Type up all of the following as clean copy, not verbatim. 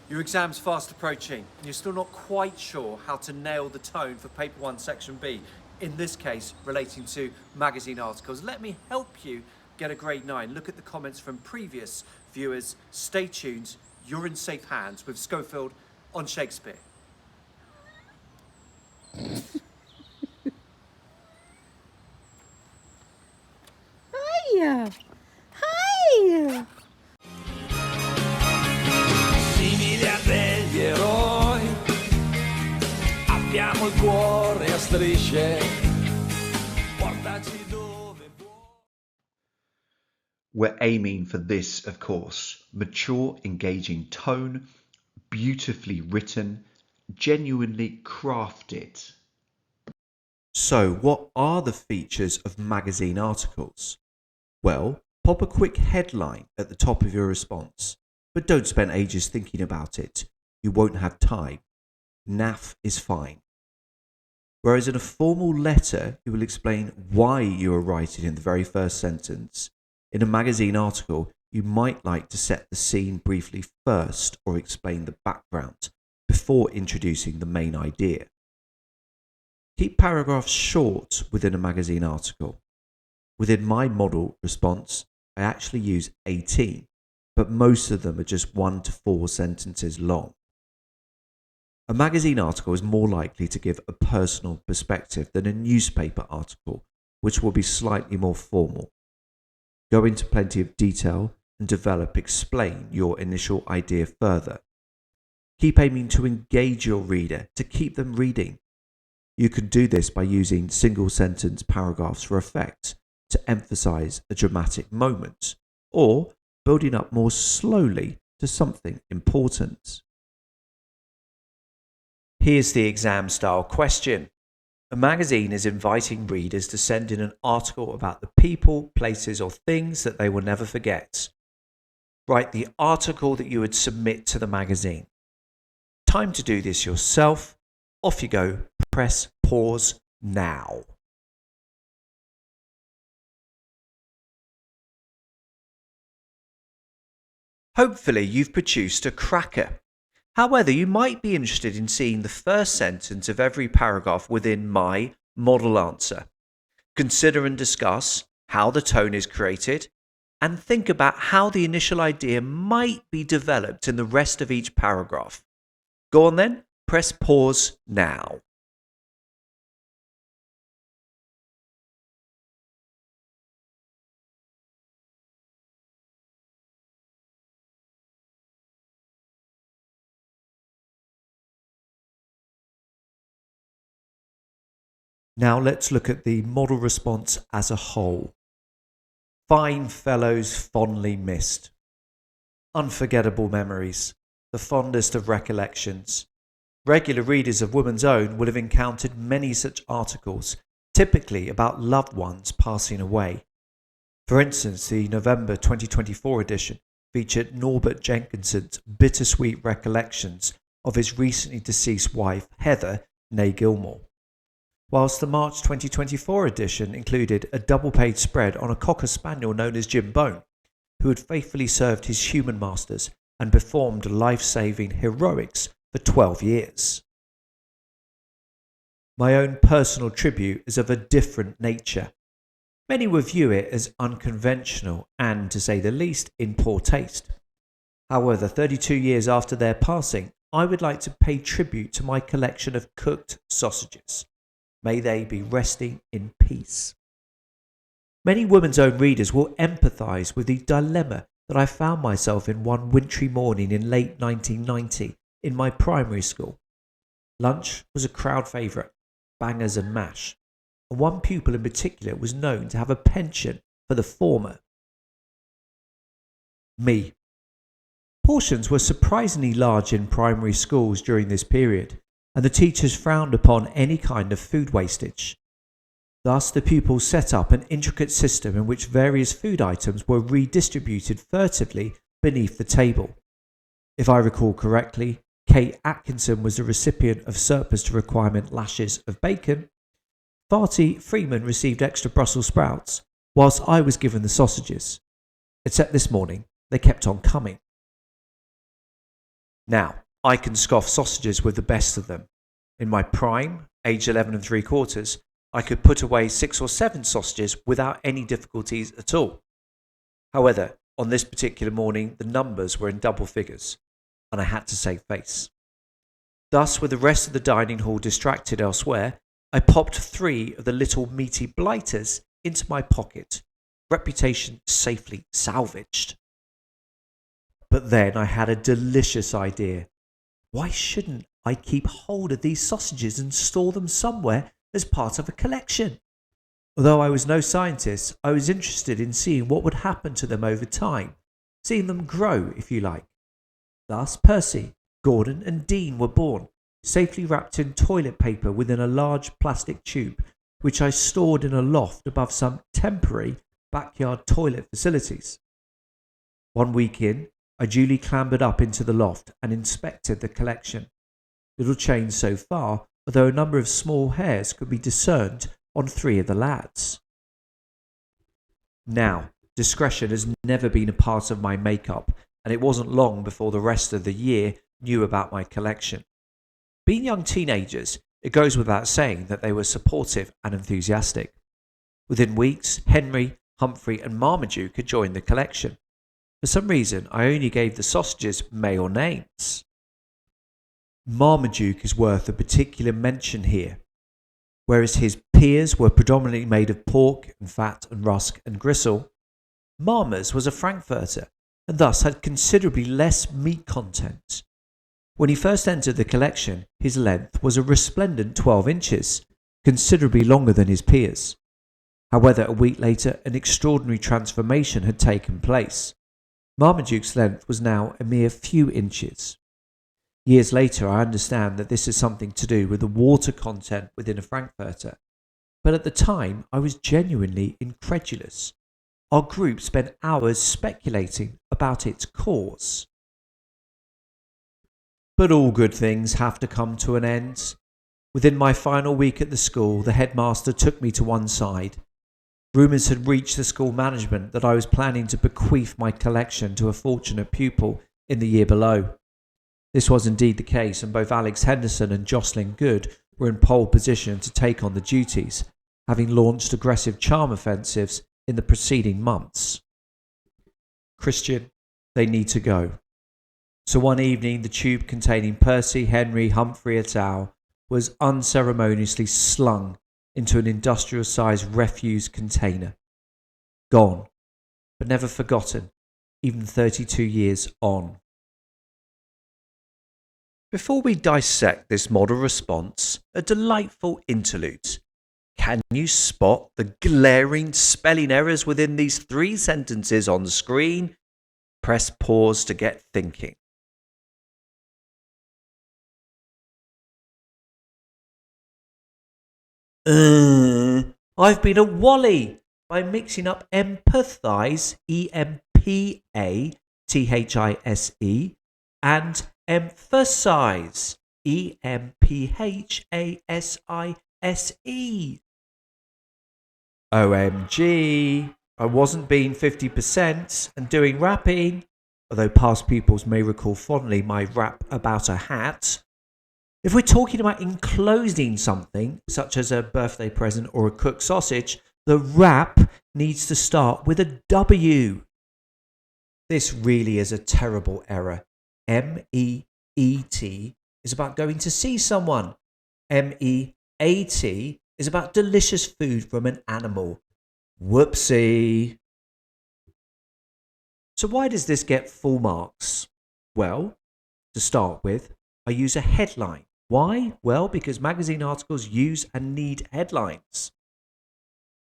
Your exam's fast approaching, and you're still not quite sure how to nail the tone for Paper 1, Section B, in this case relating to magazine articles. Let me help you get a grade 9. Look at the comments from previous viewers. Stay tuned, you're in safe hands with Schofield on Shakespeare. Hiya! Hiya! Simili a degli eroi, abbiamo il cuore a strisce, portaci dove vuoi. We're aiming for this, of course: mature, engaging tone, beautifully written, genuinely crafted. So, what are the features of magazine articles? Well, pop a quick headline at the top of your response, but don't spend ages thinking about it. You won't have time. Naff is fine. Whereas in a formal letter, you will explain why you are writing in the very first sentence. In a magazine article, you might like to set the scene briefly first or explain the background before introducing the main idea. Keep paragraphs short within a magazine article. Within my model response, I actually use 18, but most of them are just 1 to 4 sentences long. A magazine article is more likely to give a personal perspective than a newspaper article, which will be slightly more formal. Go into plenty of detail and explain your initial idea further. Keep aiming to engage your reader, to keep them reading. You can do this by using single sentence paragraphs for effect, to emphasize a dramatic moment, or building up more slowly to something important. Here's the exam style question. A magazine is inviting readers to send in an article about the people, places, or things that they will never forget. Write the article that you would submit to the magazine. Time to do this yourself. Off you go. Press pause now. Hopefully you've produced a cracker. However, you might be interested in seeing the first sentence of every paragraph within my model answer. Consider and discuss how the tone is created, and think about how the initial idea might be developed in the rest of each paragraph. Go on then, press pause now. Now let's look at the model response as a whole. Fine fellows fondly missed. Unforgettable memories, the fondest of recollections. Regular readers of Woman's Own will have encountered many such articles, typically about loved ones passing away. For instance, the November 2024 edition featured Norbert Jenkinson's bittersweet recollections of his recently deceased wife, Heather née Gilmore, whilst the March 2024 edition included a double-page spread on a Cocker Spaniel known as Jim Bone, who had faithfully served his human masters and performed life-saving heroics for 12 years. My own personal tribute is of a different nature. Many will view it as unconventional and, to say the least, in poor taste. However, 32 years after their passing, I would like to pay tribute to my collection of cooked sausages. May they be resting in peace. Many Woman's Own readers will empathise with the dilemma that I found myself in one wintry morning in late 1990 in my primary school. Lunch was a crowd favourite, bangers and mash, and one pupil in particular was known to have a penchant for the former. Me. Portions were surprisingly large in primary schools during this period, and the teachers frowned upon any kind of food wastage. Thus, the pupils set up an intricate system in which various food items were redistributed furtively beneath the table. If I recall correctly, Kate Atkinson was the recipient of surplus to requirement lashes of bacon. Farty Freeman received extra Brussels sprouts, whilst I was given the sausages. Except this morning, they kept on coming. Now, I can scoff sausages with the best of them. In my prime, age 11 3/4, I could put away 6 or 7 sausages without any difficulties at all. However, on this particular morning, the numbers were in double figures, and I had to save face. Thus, with the rest of the dining hall distracted elsewhere, I popped 3 of the little meaty blighters into my pocket, reputation safely salvaged. But then I had a delicious idea. Why shouldn't I keep hold of these sausages and store them somewhere as part of a collection? Although I was no scientist, I was interested in seeing what would happen to them over time, seeing them grow, if you like. Thus, Percy, Gordon and Dean were born, safely wrapped in toilet paper within a large plastic tube, which I stored in a loft above some temporary backyard toilet facilities. 1 week in, I duly clambered up into the loft and inspected the collection. Little change so far, although a number of small hairs could be discerned on 3 of the lads. Now, discretion has never been a part of my makeup, and it wasn't long before the rest of the year knew about my collection. Being young teenagers, it goes without saying that they were supportive and enthusiastic. Within weeks, Henry, Humphrey and Marmaduke had joined the collection. For some reason, I only gave the sausages male names. Marmaduke is worth a particular mention here. Whereas his peers were predominantly made of pork and fat and rusk and gristle, Marma's was a Frankfurter and thus had considerably less meat content. When he first entered the collection, his length was a resplendent 12 inches, considerably longer than his peers. However, a week later, an extraordinary transformation had taken place. Marmaduke's length was now a mere few inches. Years later, I understand that this is something to do with the water content within a Frankfurter, but at the time, I was genuinely incredulous. Our group spent hours speculating about its cause. But all good things have to come to an end. Within my final week at the school, the headmaster took me to one side. Rumours had reached the school management that I was planning to bequeath my collection to a fortunate pupil in the year below. This was indeed the case, and both Alex Henderson and Jocelyn Good were in pole position to take on the duties, having launched aggressive charm offensives in the preceding months. Christian, they need to go. So one evening, the tube containing Percy, Henry, Humphrey et al. Was unceremoniously slung into an industrial-sized refuse container. Gone, but never forgotten, even 32 years on. Before we dissect this model response, a delightful interlude. Can you spot the glaring spelling errors within these 3 sentences on the screen? Press pause to get thinking. I've been a wally by mixing up empathise, EMPATHISE, and emphasise, EMPHASISE. OMG, I wasn't being 50% and doing rapping, although past pupils may recall fondly my rap about a hat. If we're talking about enclosing something, such as a birthday present or a cooked sausage, the rap needs to start with a W. This really is a terrible error. MEET is about going to see someone. MEAT is about delicious food from an animal. Whoopsie. So why does this get full marks? Well, to start with, I use a headline. Why? Well, because magazine articles use and need headlines.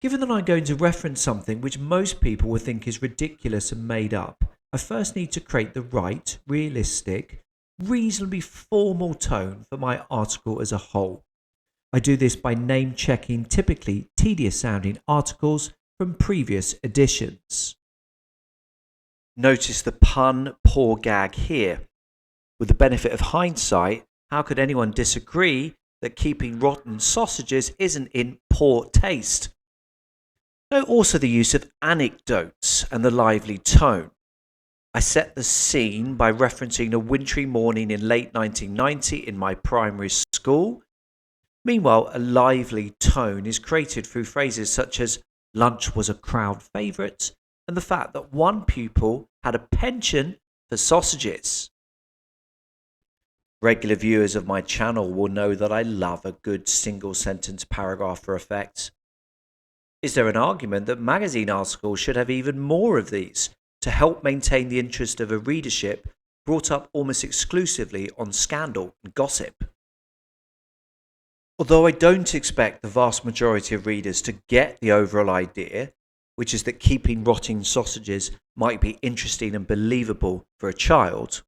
Given that I'm going to reference something which most people will think is ridiculous and made up, I first need to create the right, realistic, reasonably formal tone for my article as a whole. I do this by name-checking typically tedious-sounding articles from previous editions. Notice the pun poor gag here. With the benefit of hindsight, how could anyone disagree that keeping rotten sausages isn't in poor taste? Note also the use of anecdotes and the lively tone. I set the scene by referencing a wintry morning in late 1990 in my primary school. Meanwhile, a lively tone is created through phrases such as lunch was a crowd favourite and the fact that one pupil had a penchant for sausages. Regular viewers of my channel will know that I love a good single sentence paragraph for effect. Is there an argument that magazine articles should have even more of these to help maintain the interest of a readership brought up almost exclusively on scandal and gossip? Although I don't expect the vast majority of readers to get the overall idea, which is that keeping rotting sausages might be interesting and believable for a child,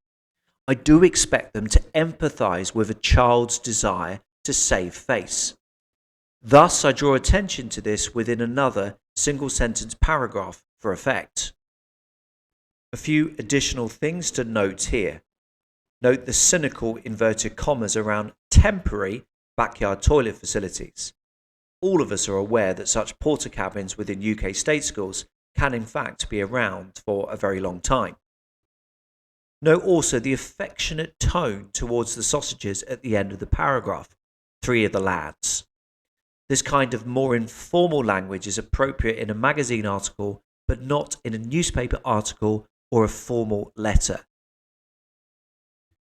I do expect them to empathise with a child's desire to save face. Thus, I draw attention to this within another single sentence paragraph for effect. A few additional things to note here. Note the cynical inverted commas around temporary backyard toilet facilities. All of us are aware that such porta cabins within UK state schools can in fact be around for a very long time. Note also the affectionate tone towards the sausages at the end of the paragraph, 3 of the lads. This kind of more informal language is appropriate in a magazine article, but not in a newspaper article or a formal letter.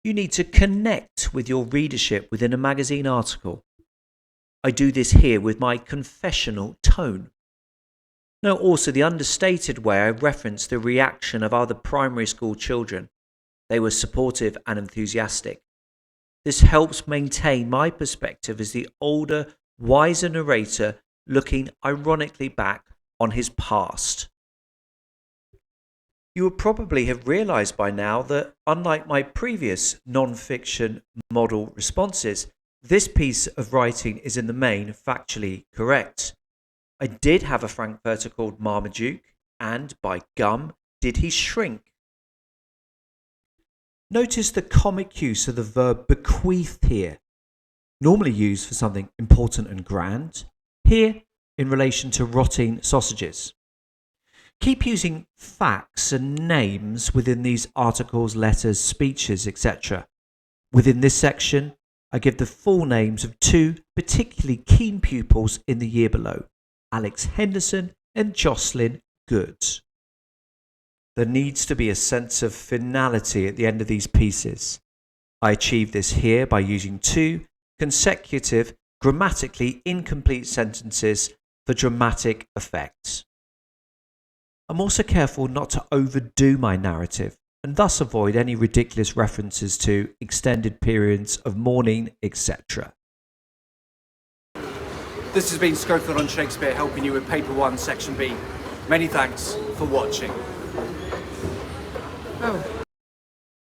You need to connect with your readership within a magazine article. I do this here with my confessional tone. Note also the understated way I reference the reaction of other primary school children. They were supportive and enthusiastic. This helps maintain my perspective as the older, wiser narrator looking ironically back on his past. You would probably have realised by now that, unlike my previous non-fiction model responses, this piece of writing is in the main factually correct. I did have a frankfurter called Marmaduke, and by gum, did he shrink. Notice the comic use of the verb bequeath here, normally used for something important and grand, here in relation to rotting sausages. Keep using facts and names within these articles, letters, speeches, etc. Within this section, I give the full names of 2 particularly keen pupils in the year below, Alex Henderson and Jocelyn Goods. There needs to be a sense of finality at the end of these pieces. I achieve this here by using 2 consecutive, grammatically incomplete sentences for dramatic effect. I'm also careful not to overdo my narrative and thus avoid any ridiculous references to extended periods of mourning, etc. This has been Schofield on Shakespeare, helping you with Paper 1, Section B. Many thanks for watching. Oh.